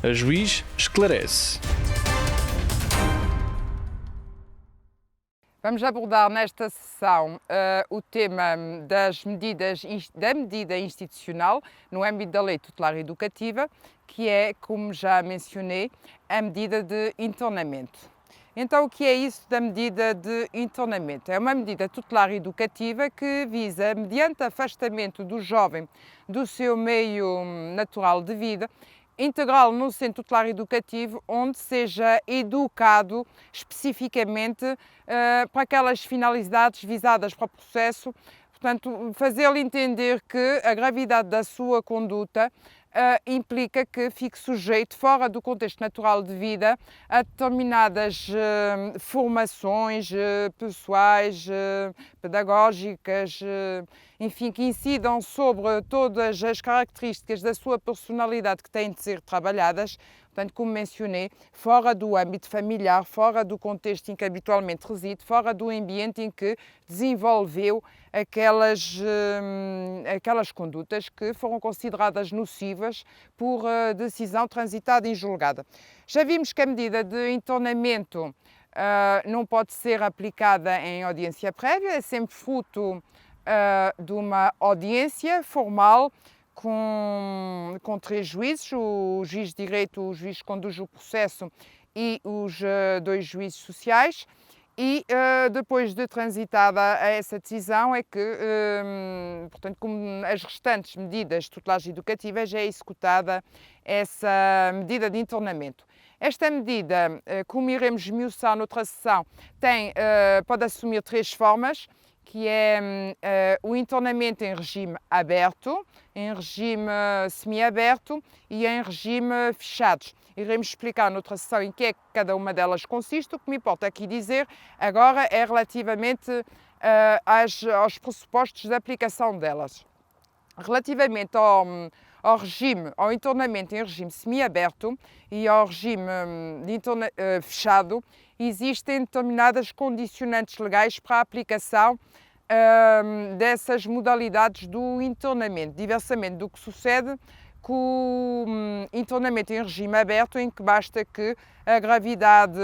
A Juiz esclarece. Vamos abordar nesta sessão o tema da medida institucional no âmbito da Lei Tutelar Educativa, que é, como já mencionei, a medida de internamento. Então, o que é isso da medida de internamento? É uma medida tutelar educativa que visa, mediante afastamento do jovem do seu meio natural de vida, integrá-lo num centro tutelar educativo onde seja educado especificamente para aquelas finalidades visadas para o processo, portanto, fazê-lo entender que a gravidade da sua conduta implica que fique sujeito, fora do contexto natural de vida, a determinadas formações pessoais, pedagógicas, enfim, que incidam sobre todas as características da sua personalidade que têm de ser trabalhadas. Portanto, como mencionei, fora do âmbito familiar, fora do contexto em que habitualmente reside, fora do ambiente em que desenvolveu aquelas condutas que foram consideradas nocivas por decisão transitada em julgada. Já vimos que a medida de internamento não pode ser aplicada em audiência prévia, é sempre fruto de uma audiência formal com três juízes, o juiz de direito, o juiz que conduz o processo e os dois juízes sociais. E depois de transitada essa decisão é que, portanto, como as restantes medidas tutelares educativas, é executada essa medida de internamento. Esta medida, como iremos esmiuçar noutra sessão, pode assumir três formas, que é o internamento em regime aberto, em regime semiaberto e em regime fechados. Iremos explicar noutra sessão em que é que cada uma delas consiste. O que me importa aqui dizer agora é relativamente aos pressupostos de aplicação delas. Relativamente ao internamento em regime semiaberto e ao regime fechado, existem determinadas condicionantes legais para a aplicação dessas modalidades do internamento, diversamente do que sucede com o internamento em regime aberto, em que basta que a gravidade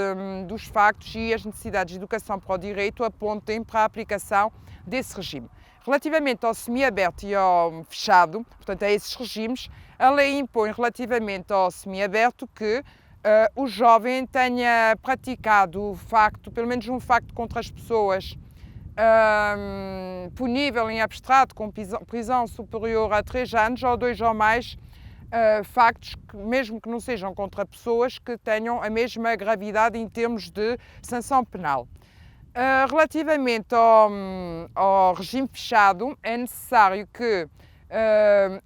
dos factos e as necessidades de educação para o direito apontem para a aplicação desse regime. Relativamente ao semiaberto e ao fechado, portanto a esses regimes, a lei impõe relativamente ao semiaberto que o jovem tenha praticado o facto, pelo menos um facto contra as pessoas, punível em abstrato com prisão superior a 3 anos ou 2 ou mais factos, mesmo que não sejam contra pessoas, que tenham a mesma gravidade em termos de sanção penal. Relativamente ao regime fechado, é necessário que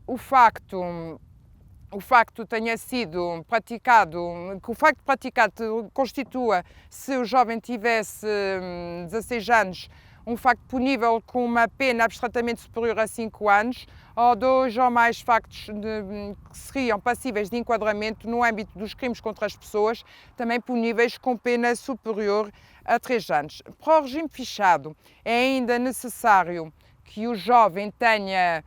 o facto tenha sido praticado, que o facto praticado constitua, se o jovem tivesse 16 anos, um facto punível com uma pena abstratamente superior a 5 anos, ou 2 ou mais factos que seriam passíveis de enquadramento no âmbito dos crimes contra as pessoas, também puníveis com pena superior a 3 anos. Para o regime fechado, é ainda necessário que o jovem tenha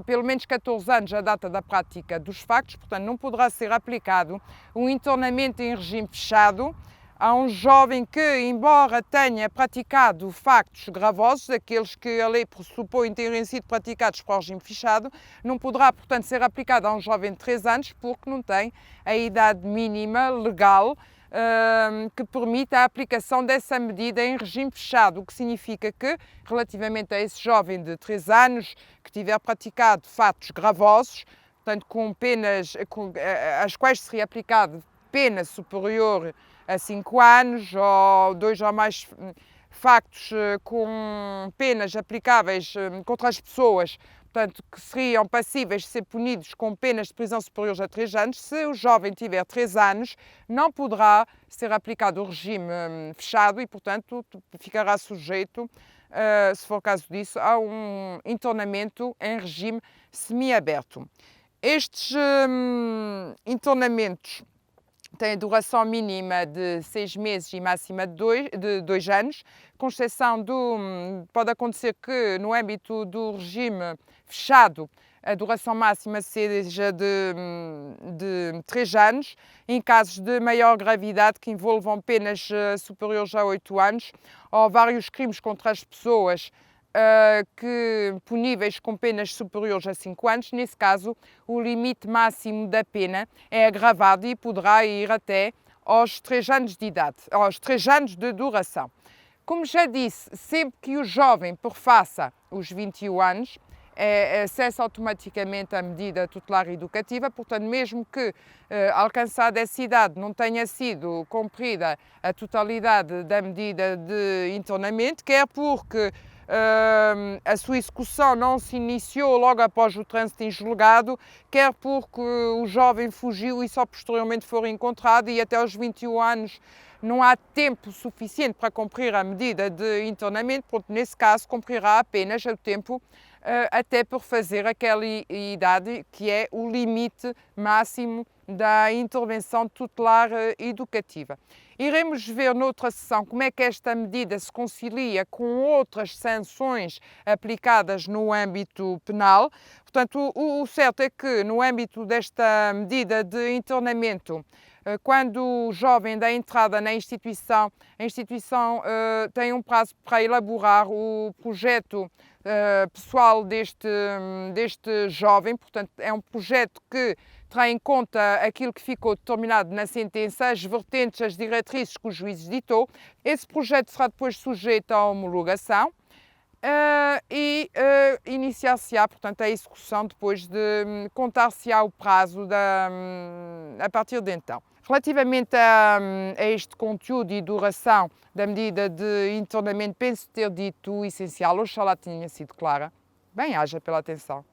pelo menos 14 anos a data da prática dos factos, portanto não poderá ser aplicado um internamento em regime fechado a um jovem que, embora tenha praticado factos gravosos, aqueles que a lei pressupõe terem sido praticados para o regime fechado, não poderá, portanto, ser aplicado a um jovem de 3 anos porque não tem a idade mínima legal que permita a aplicação dessa medida em regime fechado, o que significa que, relativamente a esse jovem de 3 anos que tiver praticado fatos gravosos, portanto, com penas às quais seria aplicado pena superior a 5 anos ou 2 ou mais factos com penas aplicáveis contra as pessoas, portanto, que seriam passíveis de ser punidos com penas de prisão superiores a 3 anos, se o jovem tiver 3 anos, não poderá ser aplicado o regime fechado e, portanto, ficará sujeito, se for o caso disso, a um internamento em regime semiaberto. Estes internamentos têm duração mínima de 6 meses e máxima de 2 anos, com exceção pode acontecer que no âmbito do regime fechado a duração máxima seja de 3 anos, em casos de maior gravidade que envolvam penas superiores a 8 anos, ou vários crimes contra as pessoas puníveis com penas superiores a 5 anos. Nesse caso, o limite máximo da pena é agravado e poderá ir até aos 3 anos de idade, aos 3 anos de duração. Como já disse, sempre que o jovem perfaça os 21 anos, acessa automaticamente a medida tutelar educativa, portanto, mesmo que alcançada essa idade não tenha sido cumprida a totalidade da medida de internamento, quer porque a sua execução não se iniciou logo após o trânsito em julgado, quer porque o jovem fugiu e só posteriormente foi encontrado e até aos 21 anos não há tempo suficiente para cumprir a medida de internamento, portanto, nesse caso, cumprirá apenas o tempo até por fazer aquela idade que é o limite máximo da intervenção tutelar educativa. Iremos ver noutra sessão como é que esta medida se concilia com outras sanções aplicadas no âmbito penal. Portanto, o certo é que no âmbito desta medida de internamento, quando o jovem dá entrada na instituição, a instituição tem um prazo para elaborar o projeto pessoal deste jovem, portanto é um projeto que terá em conta aquilo que ficou determinado na sentença, as vertentes, as diretrizes que o juiz ditou. Esse projeto será depois sujeito à homologação e iniciar-se-á, portanto, a execução depois de contar-se-á o prazo a partir de então. Relativamente a este conteúdo e duração da medida de internamento, penso ter dito o essencial, oxalá tenha sido clara. Bem, haja pela atenção.